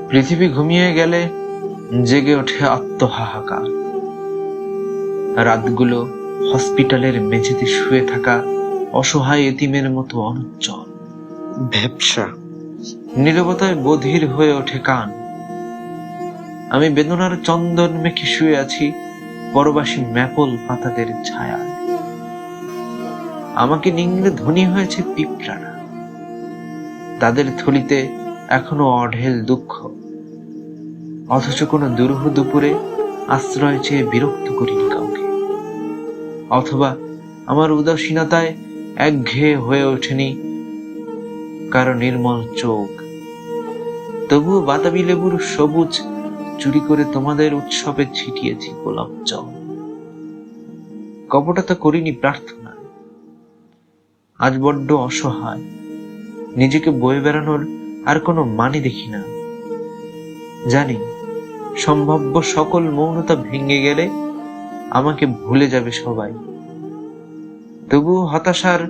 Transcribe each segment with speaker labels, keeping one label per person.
Speaker 1: পৃথিবী ঘুমিয়ে গেলে জেগে ওঠে আত্মহাহাকার। রাতগুলো হসপিটালের মেঝেতে শুয়ে থাকা অসহায় এতিমের মতো অনচল।
Speaker 2: ব্যবসা।
Speaker 1: নীরবতায় বধির হয়ে ওঠে কান। আমি বেদনার চন্দন মেখে শুয়ে আছি পরবাসী ম্যাপল পাতাদের ছায়ায়। আমাকে নিংড়ে ধনী হয়েছে পিঁপড়ারা, তাদের থলিতে এখনো অঢেল দুঃখ। অথচ কোনো দুরূহ দুপুরে আশ্রয় চেয়ে বিরক্ত করিনি কাউকে, অথবা আমার উদাসীনতায় একঘেয়ে হয়ে ওঠেনি কারো নির্মল চোখ। তবুও বাতাবি লেবুর সবুজ চুরি করে তোমাদের উৎসবে ছিটিয়েছি গোলাপ জল। কপটতা করিনি প্রার্থনা, আজ বড্ড অসহায়, নিজেকে বয়ে বেড়ানোর আর কোনো মানে দেখি না। জানি সম্ভাব্য সকল মৌনতা ভেঙে গেলে আমাকে ভুলে যাবে সবাই। তবুও হতাশার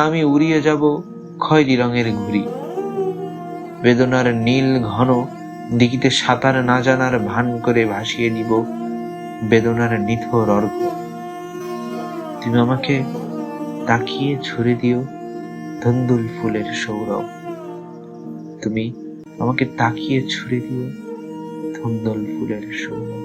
Speaker 1: আমি উড়িয়ে যাব খয়েরি রঙের ঘুড়ি। বেদনার নীল ঘন দিঘিতে সাঁতার না জানার ভান করে ভাসিয়ে নিব বেদনার নিথর অর্ঘ্য। তুমি আমাকে তাকিয়ে ছুড়ে দিও ধুন্দুল ফুলের সৌরভ। তুমি আমাকে তাকিয়ে ছুড়ে দিও ধুন্দুল ফুলের সৌরভ।